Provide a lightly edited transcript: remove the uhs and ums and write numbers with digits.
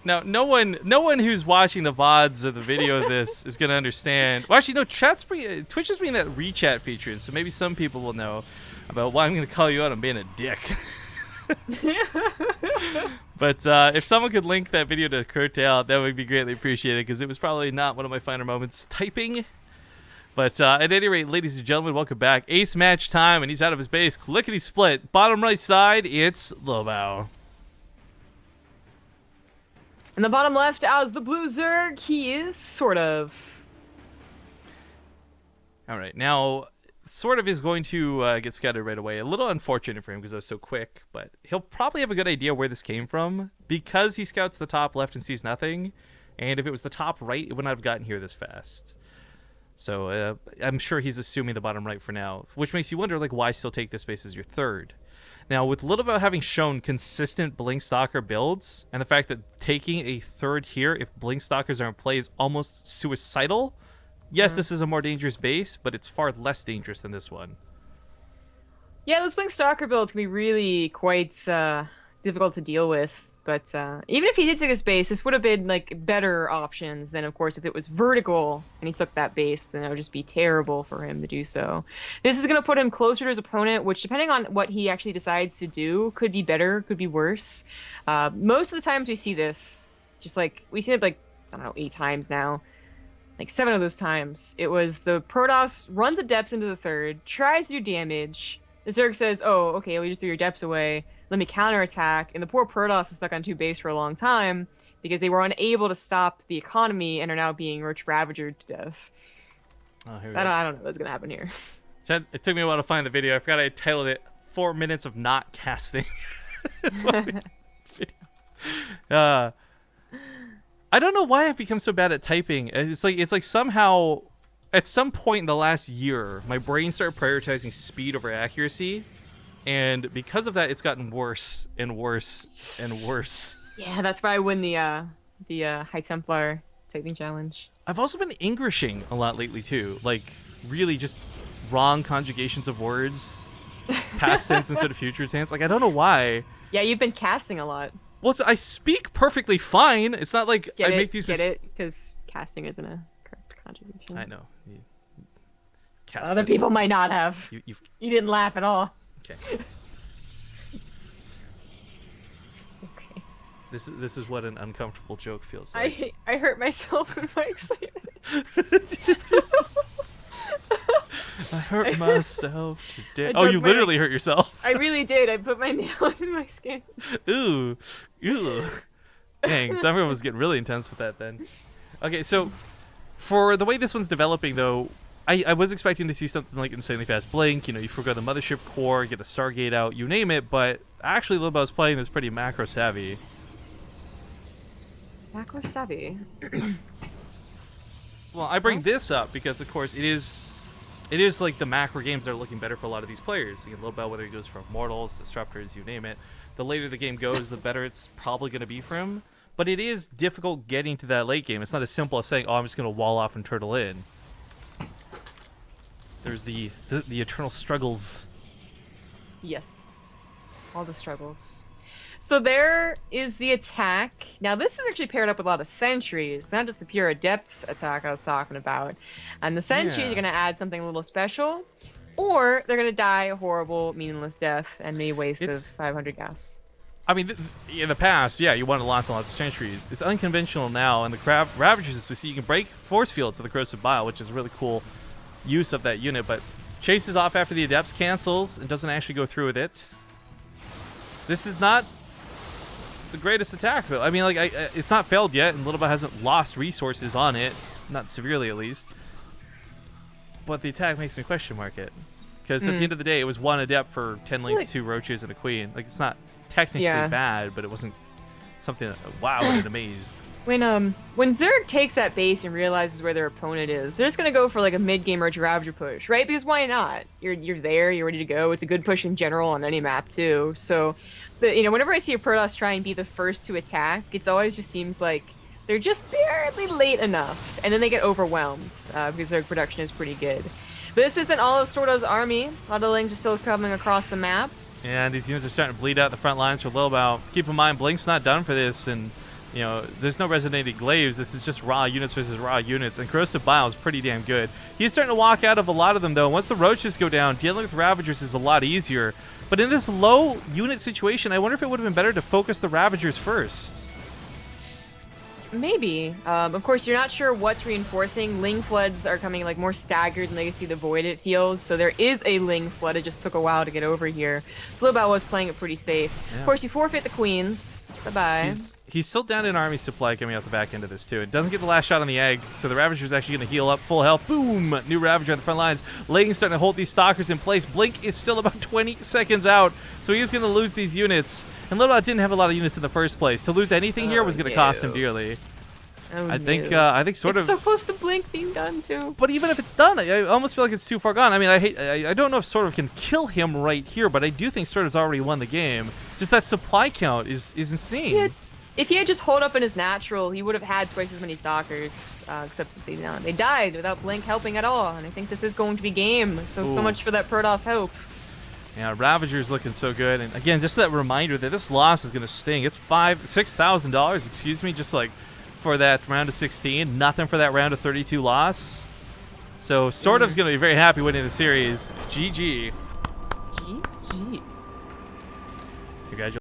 Now, no one who's watching the VODs or the video of this is gonna understand. Well, actually, no. Twitch is bringing that rechat feature, so maybe some people will know about why I'm gonna call you out on being a dick. But if someone could link that video to Curtail, that would be greatly appreciated because it was probably not one of my finer moments typing. But at any rate, ladies and gentlemen, welcome back. Ace match time, and he's out of his base. Clickety split. Bottom right side, it's Lilbow. In the bottom left, as the blue Zerg, he is SortOf. All right, now SortOf is going to get scouted right away. A little unfortunate for him because I was so quick, but he'll probably have a good idea where this came from because he scouts the top left and sees nothing. And if it was the top right, it would not have gotten here this fast. So I'm sure he's assuming the bottom right for now, which makes you wonder, like, why still take this base as your third? Now, with Lilbow having shown consistent Blink Stalker builds, and the fact that taking a third here, if Blink Stalkers are in play, is almost suicidal, yes, this is a more dangerous base, but it's far less dangerous than this one. Yeah, those Blink Stalker builds can be really quite difficult to deal with. But even if he did take this base, this would have been like better options than, of course, if it was vertical and he took that base, then it would just be terrible for him to do so. This is going to put him closer to his opponent, which, depending on what he actually decides to do, could be better, could be worse. Most of the times we see this, just like, we've seen it like, I don't know, 8 times now. Like 7 of those times, it was the Protoss runs the depths into the third, tries to do damage. The Zerg says, oh, okay, we just threw your depths away. Let me counterattack. And the poor Protoss is stuck on 2 base for a long time because they were unable to stop the economy and are now being Roach Ravagered to death. Oh, here So we go. I don't know what's going to happen here. It took me a while to find the video. I forgot I titled it 4 minutes of not casting. That's why we did the video. I don't know why I've become so bad at typing. It's like somehow at some point in the last year, my brain started prioritizing speed over accuracy. And because of that, it's gotten worse and worse and worse. Yeah, that's why I win the High Templar typing challenge. I've also been Englishing a lot lately too. Like really just wrong conjugations of words. Past tense instead of future tense. Like I don't know why. Yeah, you've been casting a lot. Well, I speak perfectly fine. It's not like I make these Get it? Because casting isn't a correct conjugation. I know. Other people might not have. You didn't laugh at all. Okay. Okay. This is what an uncomfortable joke feels like. I hurt myself in my excitement. I hurt myself today. Oh, you literally hurt yourself. I really did. I put my nail in my skin. Ooh. Dang, everyone was getting really intense with that then. Okay, so for the way this one's developing, though, I was expecting to see something like insanely fast blink. You know, you forgo the mothership core, get a Stargate out, you name it. But actually, Lilbow's playing is pretty macro savvy. Macro savvy. Well, I bring this up because, of course, it is like the macro games that are looking better for a lot of these players. You get Lilbow, whether he goes from Mortals, Disruptors, you name it. The later the game goes, the better it's probably going to be for him. But it is difficult getting to that late game. It's not as simple as saying, oh, I'm just going to wall off and turtle in. There's the eternal struggles. Yes. All the struggles. So there is the attack. Now this is actually paired up with a lot of sentries, not just the pure adepts attack I was talking about. And the sentries are going to add something a little special, or they're going to die a horrible, meaningless death and a waste of 500 gas. I mean, in the past, yeah, you wanted lots and lots of sentries. It's unconventional now, and the Ravagers, as we see, you can break force fields with the Corrosive Bile, which is a really cool use of that unit, but chases off after the adepts, cancels, and doesn't actually go through with it. This is not the greatest attack, though. I mean, like, it's not failed yet, and Lilbow hasn't lost resources on it, not severely at least. But the attack makes me question mark it, because at the end of the day, it was 1 adept for 10 links, 2 roaches, and a queen. Like, it's not technically bad, but it wasn't something that wowed and amazed. When Zerg takes that base and realizes where their opponent is, they're just gonna go for like a mid-game Roach Ravager push, right? Because why not? You're there, you're ready to go. It's a good push in general on any map too. So, whenever I see a Protoss try and be the first to attack, it's always just seems like they're just barely late enough, and then they get overwhelmed because their production is pretty good. But this isn't all of SortOf's army. A lot of the lings are still coming across the map. Yeah, these units are starting to bleed out the front lines for Lilbow. Keep in mind, Blink's not done for this, and You know, there's no resonating glaives. This is just raw units versus raw units, and Corrosive Bile is pretty damn good. He's starting to walk out of a lot of them, though. Once the roaches go down, dealing with Ravagers is a lot easier. But in this low unit situation, I wonder if it would have been better to focus the Ravagers first. Maybe. Of course, you're not sure what's reinforcing. Ling Floods are coming like more staggered in Legacy of the Void, it feels. So there is a Ling Flood. It just took a while to get over here. So Lilbow was playing it pretty safe. Yeah. Of course, you forfeit the Queens. Bye-bye. He's still down in army supply coming out the back end of this, too. It doesn't get the last shot on the egg, so the Ravager's actually going to heal up full health. Boom! New Ravager on the front lines. Legion's starting to hold these Stalkers in place. Blink is still about 20 seconds out, so he's going to lose these units. And Lilbow didn't have a lot of units in the first place. To lose anything here was going to cost him dearly. Oh, I think sort it's of. so close to Blink being done too. But even if it's done, I almost feel like it's too far gone. I mean, I don't know if SortOf can kill him right here, but I do think SortOf's already won the game. Just that supply count is insane. Yeah. If he had just holed up in his natural, he would have had twice as many Stalkers. Except that they died without Blink helping at all. And I think this is going to be game. So much for that Protoss hope. Yeah, Ravager's looking so good. And again, just that reminder that this loss is going to sting. It's $6,000, excuse me, just like for that round of 16. Nothing for that round of 32 loss. So SortOf's going to be very happy winning the series. GG. GG. Congratulations.